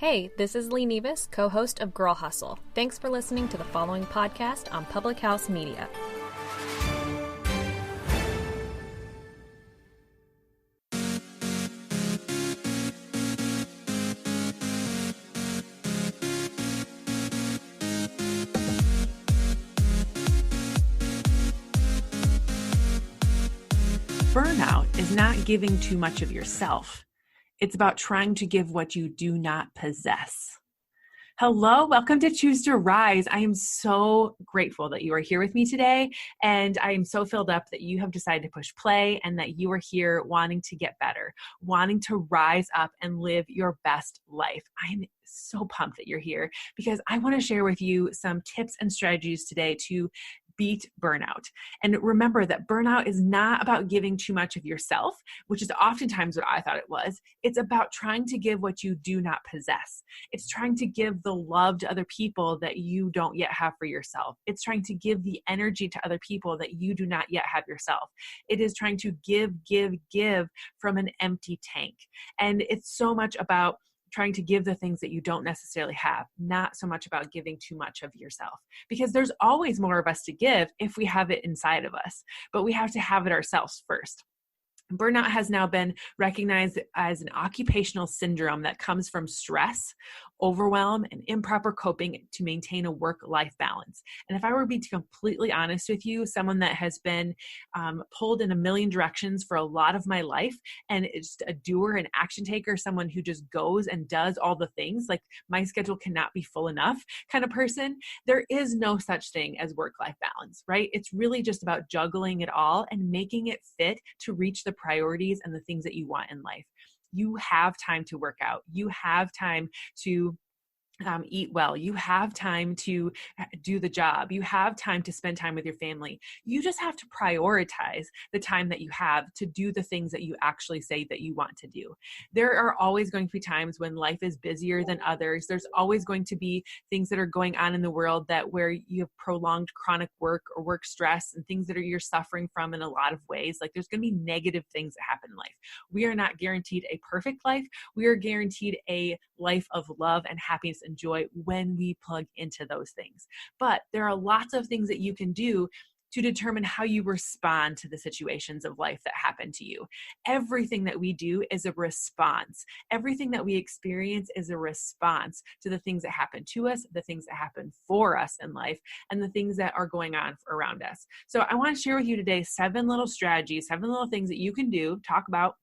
Hey, this is Lee Nevis, co-host of Girl Hustle. Thanks for listening to the following podcast on Public House Media. Burnout is not giving too much of yourself. It's about trying to give what you do not possess. Hello, welcome to Choose to Rise. I am so grateful that you are here with me today, and I am so filled up that you have decided to push play and that you are here wanting to get better, wanting to rise up and live your best life. I am so pumped that you're here because I want to share with you some tips and strategies today to beat burnout. And remember that burnout is not about giving too much of yourself, which is oftentimes what I thought it was. It's about trying to give what you do not possess. It's trying to give the love to other people that you don't yet have for yourself. It's trying to give the energy to other people that you do not yet have yourself. It is trying to give from an empty tank. And it's so much about trying to give the things that you don't necessarily have, not so much about giving too much of yourself. Because there's always more of us to give if we have it inside of us, but we have to have it ourselves first. Burnout has now been recognized as an occupational syndrome that comes from stress, overwhelm, and improper coping to maintain a work-life balance. And if I were to be completely honest with you, someone that has been pulled in a million directions for a lot of my life, and it's a doer and action taker, someone who just goes and does all the things, like my schedule cannot be full enough kind of person, there is no such thing as work-life balance, right? It's really just about juggling it all and making it fit to reach the priorities and the things that you want in life. You have time to work out. You have time to eat well. You have time to do the job. You have time to spend time with your family. You just have to prioritize the time that you have to do the things that you actually say that you want to do. There are always going to be times when life is busier than others. There's always going to be things that are going on in the world that where you have prolonged chronic work or work stress and things that you're suffering from in a lot of ways. Like there's going to be negative things that happen in life. We are not guaranteed a perfect life. We are guaranteed a life of love and happiness and joy when we plug into those things. But there are lots of things that you can do to determine how you respond to the situations of life that happen to you. Everything that we do is a response. Everything that we experience is a response to the things that happen to us, the things that happen for us in life, and the things that are going on around us. So I want to share with you today 7 little strategies, 7 little things that you can do, talk about,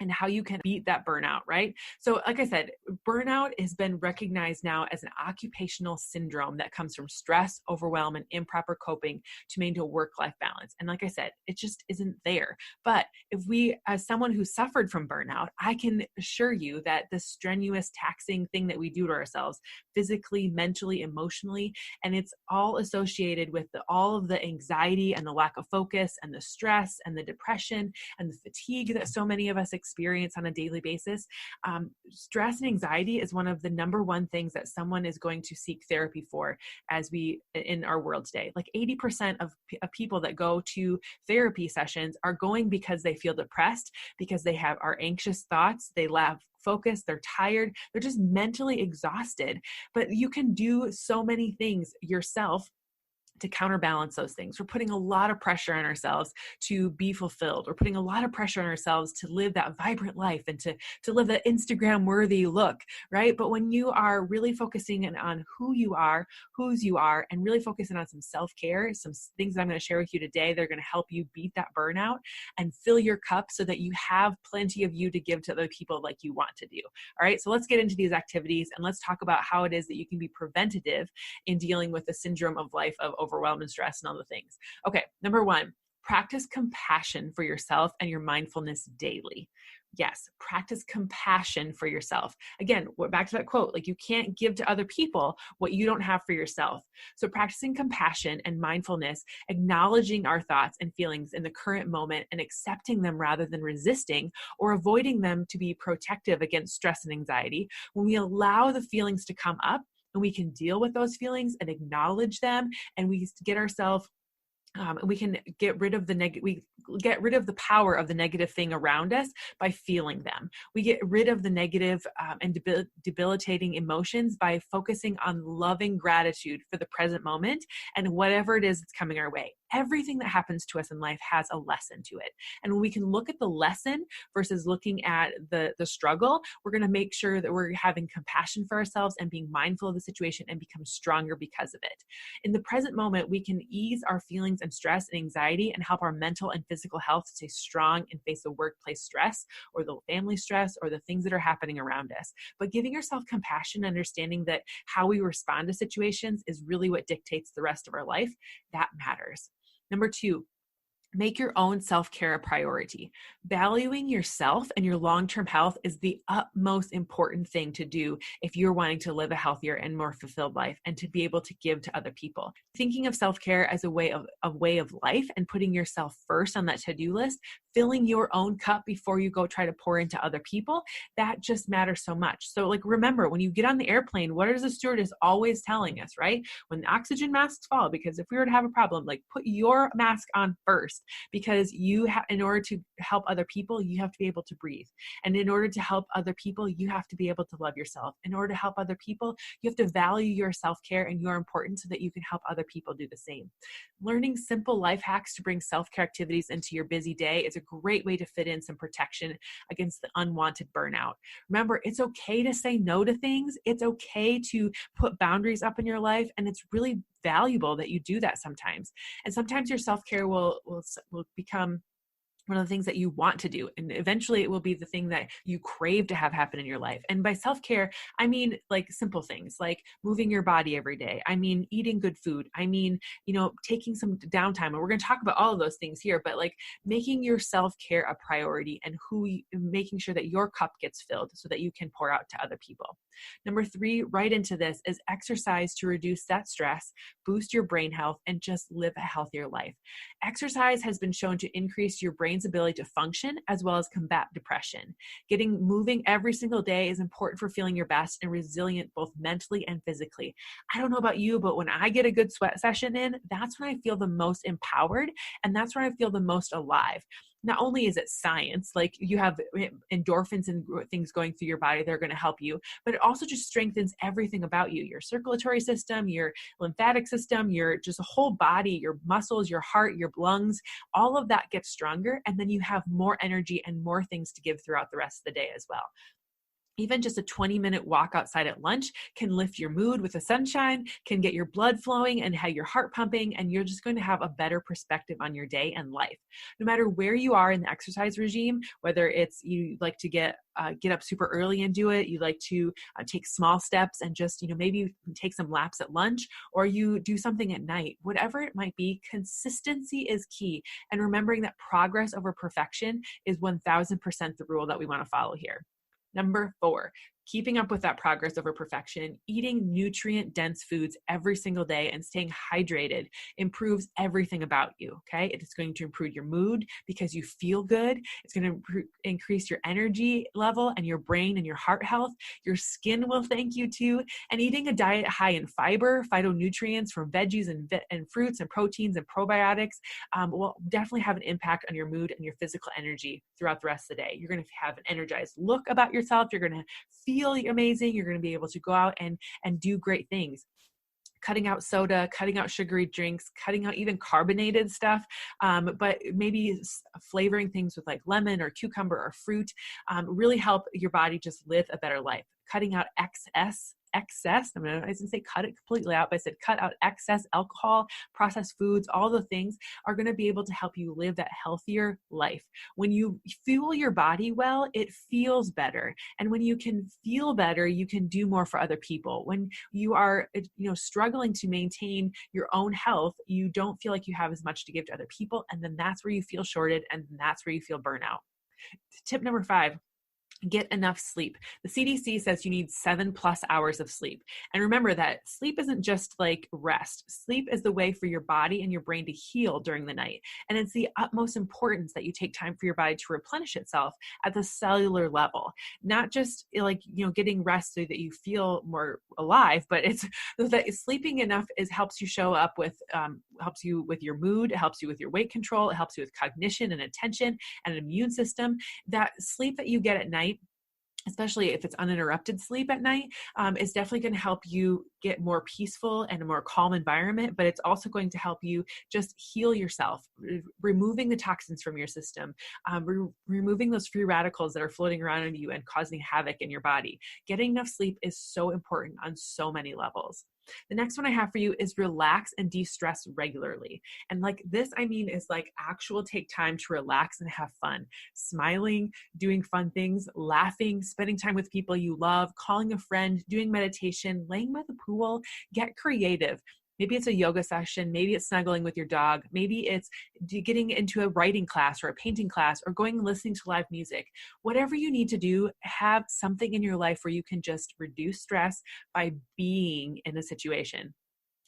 and how you can beat that burnout, right? So like I said, burnout has been recognized now as an occupational syndrome that comes from stress, overwhelm, and improper coping to maintain a work-life balance. And like I said, it just isn't there. But if we, as someone who suffered from burnout, I can assure you that the strenuous, taxing thing that we do to ourselves, physically, mentally, emotionally, and it's all associated with all of the anxiety and the lack of focus and the stress and the depression and the fatigue that so many of us experience on a daily basis. Stress and anxiety is one of the number one things that someone is going to seek therapy for in our world today. Like 80% of people that go to therapy sessions are going because they feel depressed, because they are anxious thoughts, they lack focus, they're tired, they're just mentally exhausted. But you can do so many things yourself to counterbalance those things. We're putting a lot of pressure on ourselves to be fulfilled. We're putting a lot of pressure on ourselves to live that vibrant life and to live that Instagram worthy look, right? But when you are really focusing on who you are, whose you are, and really focusing on some self-care, some things that I'm going to share with you today, they're going to help you beat that burnout and fill your cup so that you have plenty of you to give to other people like you want to do. All right. So let's get into these activities and let's talk about how it is that you can be preventative in dealing with the syndrome of life of overwhelm and stress and all the things. Okay. Number 1, practice compassion for yourself and your mindfulness daily. Yes, practice compassion for yourself. Again, back to that quote, like you can't give to other people what you don't have for yourself. So practicing compassion and mindfulness, acknowledging our thoughts and feelings in the current moment and accepting them rather than resisting or avoiding them to be protective against stress and anxiety. When we allow the feelings to come up and we can deal with those feelings and acknowledge them and we get ourselves We can get rid of we get rid of the power of the negative thing around us by feeling them. We get rid of the negative and debilitating emotions by focusing on loving gratitude for the present moment and whatever it is that's coming our way. Everything that happens to us in life has a lesson to it. And when we can look at the lesson versus looking at the struggle, we're going to make sure that we're having compassion for ourselves and being mindful of the situation and become stronger because of it. In the present moment, we can ease our feelings and stress and anxiety and help our mental and physical health stay strong and face the workplace stress or the family stress or the things that are happening around us. But giving yourself compassion, understanding that how we respond to situations is really what dictates the rest of our life, that matters. Number 2, make your own self-care a priority. Valuing yourself and your long-term health is the utmost important thing to do if you're wanting to live a healthier and more fulfilled life and to be able to give to other people. Thinking of self-care as a way of life and putting yourself first on that to-do list, filling your own cup before you go try to pour into other people, that just matters so much. So remember, when you get on the airplane, what is the stewardess always telling us, right? When the oxygen masks fall, because if we were to have a problem, put your mask on first. Because in order to help other people, you have to be able to breathe. And in order to help other people, you have to be able to love yourself. In order to help other people, you have to value your self-care and your importance so that you can help other people do the same. Learning simple life hacks to bring self-care activities into your busy day is a great way to fit in some protection against the unwanted burnout. Remember, it's okay to say no to things. It's okay to put boundaries up in your life, and it's really valuable that you do that sometimes. And sometimes your self-care will become one of the things that you want to do. And eventually it will be the thing that you crave to have happen in your life. And by self-care, I mean simple things like moving your body every day. I mean, eating good food. I mean, taking some downtime. And we're going to talk about all of those things here, but making your self-care a priority and making sure that your cup gets filled so that you can pour out to other people. Number 3, right into this, is exercise to reduce that stress, boost your brain health, and just live a healthier life. Exercise has been shown to increase your brain's ability to function as well as combat depression. Getting moving every single day is important for feeling your best and resilient both mentally and physically. I don't know about you, but when I get a good sweat session in, that's when I feel the most empowered and that's when I feel the most alive. Not only is it science, you have endorphins and things going through your body that are going to help you, but it also just strengthens everything about you, your circulatory system, your lymphatic system, your just whole body, your muscles, your heart, your lungs, all of that gets stronger. And then you have more energy and more things to give throughout the rest of the day as well. Even just a 20-minute walk outside at lunch can lift your mood with the sunshine, can get your blood flowing and have your heart pumping, and you're just going to have a better perspective on your day and life. No matter where you are in the exercise regime, whether it's you like to get up super early and do it, you like to take small steps and just, maybe take some laps at lunch, or you do something at night, whatever it might be, consistency is key. And remembering that progress over perfection is 1000% the rule that we want to follow here. Number 4, keeping up with that progress over perfection, eating nutrient-dense foods every single day and staying hydrated improves everything about you, okay? It is going to improve your mood because you feel good. It's going to increase your energy level and your brain and your heart health. Your skin will thank you too. And eating a diet high in fiber, phytonutrients from veggies and fruits and proteins and probiotics will definitely have an impact on your mood and your physical energy throughout the rest of the day. You're going to have an energized look about yourself. You're going to feel amazing. You're going to be able to go out and do great things. Cutting out soda, cutting out sugary drinks, cutting out even carbonated stuff, but maybe flavoring things with lemon or cucumber or fruit really help your body just live a better life. Cutting out excess, I didn't say cut it completely out, but I said cut out excess alcohol, processed foods, all the things are going to be able to help you live that healthier life. When you fuel your body well, it feels better. And when you can feel better, you can do more for other people. When you are, struggling to maintain your own health, you don't feel like you have as much to give to other people. And then that's where you feel shorted, and that's where you feel burnout. Tip number 5. Get enough sleep. The CDC says you need 7+ hours of sleep. And remember that sleep isn't just rest. Sleep is the way for your body and your brain to heal during the night. And it's the utmost importance that you take time for your body to replenish itself at the cellular level. Not just getting rest so that you feel more alive, but it's that sleeping enough helps you show up with helps you with your mood. It helps you with your weight control. It helps you with cognition and attention and an immune system. That sleep that you get at night, especially if it's uninterrupted sleep at night, is definitely going to help you get more peaceful and a more calm environment, but it's also going to help you just heal yourself, removing the toxins from your system, removing those free radicals that are floating around in you and causing havoc in your body. Getting enough sleep is so important on so many levels. The next one I have for you is relax and de-stress regularly. And like this, I mean, is like actual take time to relax and have fun, smiling, doing fun things, laughing, spending time with people you love, calling a friend, doing meditation, laying by the pool. Get creative. Maybe it's a yoga session. Maybe it's snuggling with your dog. Maybe it's getting into a writing class or a painting class or going and listening to live music. Whatever you need to do, have something in your life where you can just reduce stress by being in a situation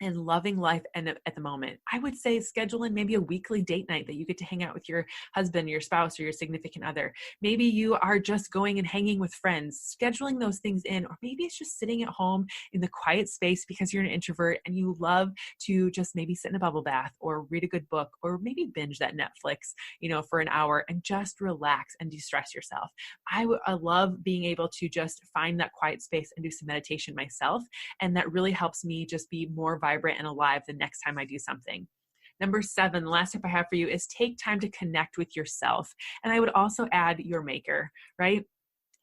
and loving life and at the moment. I would say schedule in maybe a weekly date night that you get to hang out with your husband, your spouse, or your significant other. Maybe you are just going and hanging with friends, scheduling those things in, or maybe it's just sitting at home in the quiet space because you're an introvert and you love to just maybe sit in a bubble bath or read a good book or maybe binge that Netflix, for an hour and just relax and de-stress yourself. I love being able to just find that quiet space and do some meditation myself. And that really helps me just be more vibrant and alive the next time I do something. Number 7, the last tip I have for you is take time to connect with yourself. And I would also add your maker, right?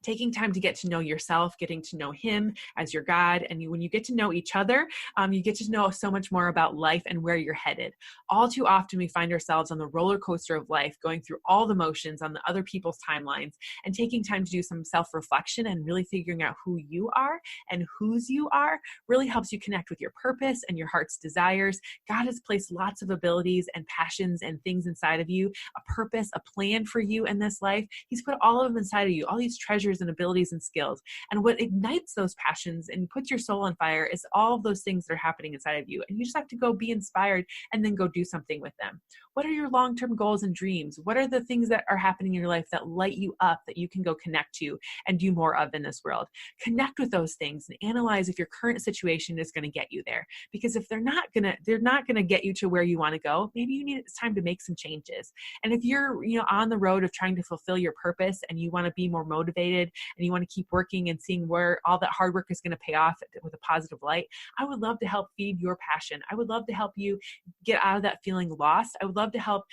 Taking time to get to know yourself, getting to know him as your God. And when you get to know each other, you get to know so much more about life and where you're headed. All too often we find ourselves on the roller coaster of life, going through all the motions on the other people's timelines, and taking time to do some self-reflection and really figuring out who you are and whose you are really helps you connect with your purpose and your heart's desires. God has placed lots of abilities and passions and things inside of you, a purpose, a plan for you in this life. He's put all of them inside of you, all these treasures and abilities and skills. And what ignites those passions and puts your soul on fire is all of those things that are happening inside of you. And you just have to go be inspired and then go do something with them. What are your long-term goals and dreams? What are the things that are happening in your life that light you up that you can go connect to and do more of in this world? Connect with those things and analyze if your current situation is going to get you there. Because if they're not going to get you to where you want to go, maybe it's time to make some changes. And if you're, on the road of trying to fulfill your purpose and you want to be more motivated and you want to keep working and seeing where all that hard work is going to pay off with a positive light, I would love to help feed your passion. I would love to help you get out of that feeling lost. I would love to help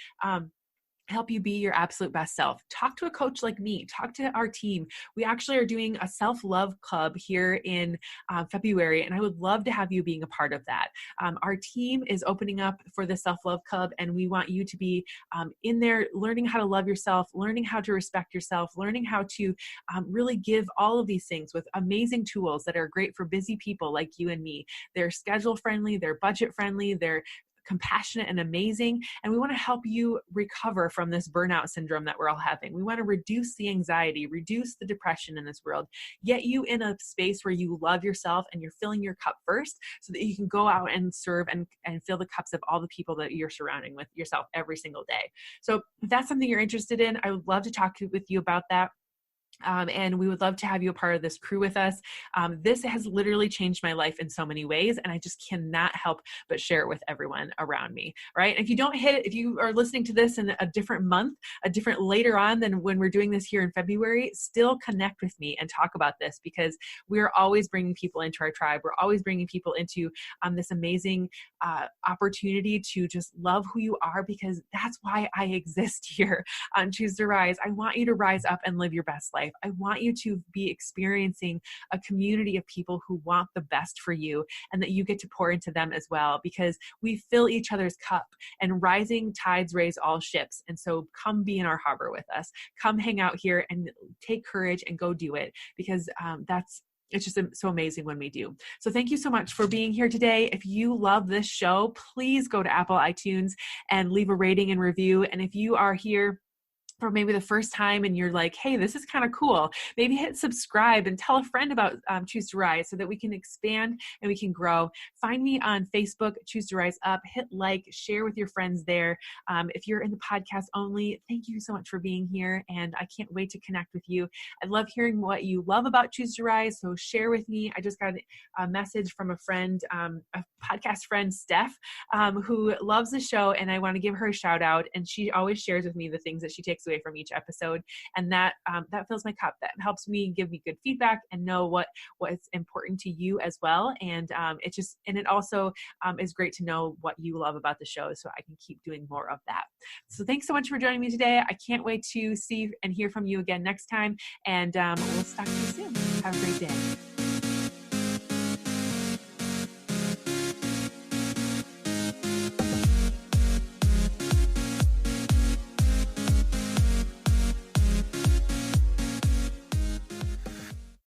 you be your absolute best self. Talk to a coach like me. Talk to our team. We actually are doing a self-love club here in February, and I would love to have you being a part of that. Our team is opening up for the self-love club, and we want you to be in there learning how to love yourself, learning how to respect yourself, learning how to really give all of these things with amazing tools that are great for busy people like you and me. They're schedule friendly, they're budget friendly, they're compassionate and amazing. And we want to help you recover from this burnout syndrome that we're all having. We want to reduce the anxiety, reduce the depression in this world, get you in a space where you love yourself and you're filling your cup first so that you can go out and serve and fill the cups of all the people that you're surrounding with yourself every single day. So if that's something you're interested in, I would love to talk with you about that. And we would love to have you a part of this crew with us. This has literally changed my life in so many ways, and I just cannot help but share it with everyone around me, right? And if you are listening to this in a different month, later on than when we're doing this here in February, still connect with me and talk about this, because we're always bringing people into our tribe. We're always bringing people into this amazing opportunity to just love who you are, because that's why I exist here on Choose to Rise. I want you to rise up and live your best life. I want you to be experiencing a community of people who want the best for you, and that you get to pour into them as well, because we fill each other's cup, and rising tides raise all ships. And so come be in our harbor with us. Come hang out here and take courage and go do it, because it's just so amazing when we do. So thank you so much for being here today. If you love this show, please go to Apple iTunes and leave a rating and review. And if you are here for maybe the first time and you're like, hey, this is kind of cool, maybe hit subscribe and tell a friend about Choose to Rise so that we can expand and we can grow. Find me on Facebook, Choose to Rise Up, hit like, share with your friends there. If you're in the podcast only, thank you so much for being here. And I can't wait to connect with you. I love hearing what you love about Choose to Rise. So share with me. I just got a message from a friend, a podcast friend, Steph, who loves the show. And I want to give her a shout out. And she always shares with me the things that she takes away from each episode. And that fills my cup. That helps me give me good feedback and know what's important to you as well. And it also is great to know what you love about the show so I can keep doing more of that. So thanks so much for joining me today. I can't wait to see and hear from you again next time. And we'll talk to you soon. Have a great day.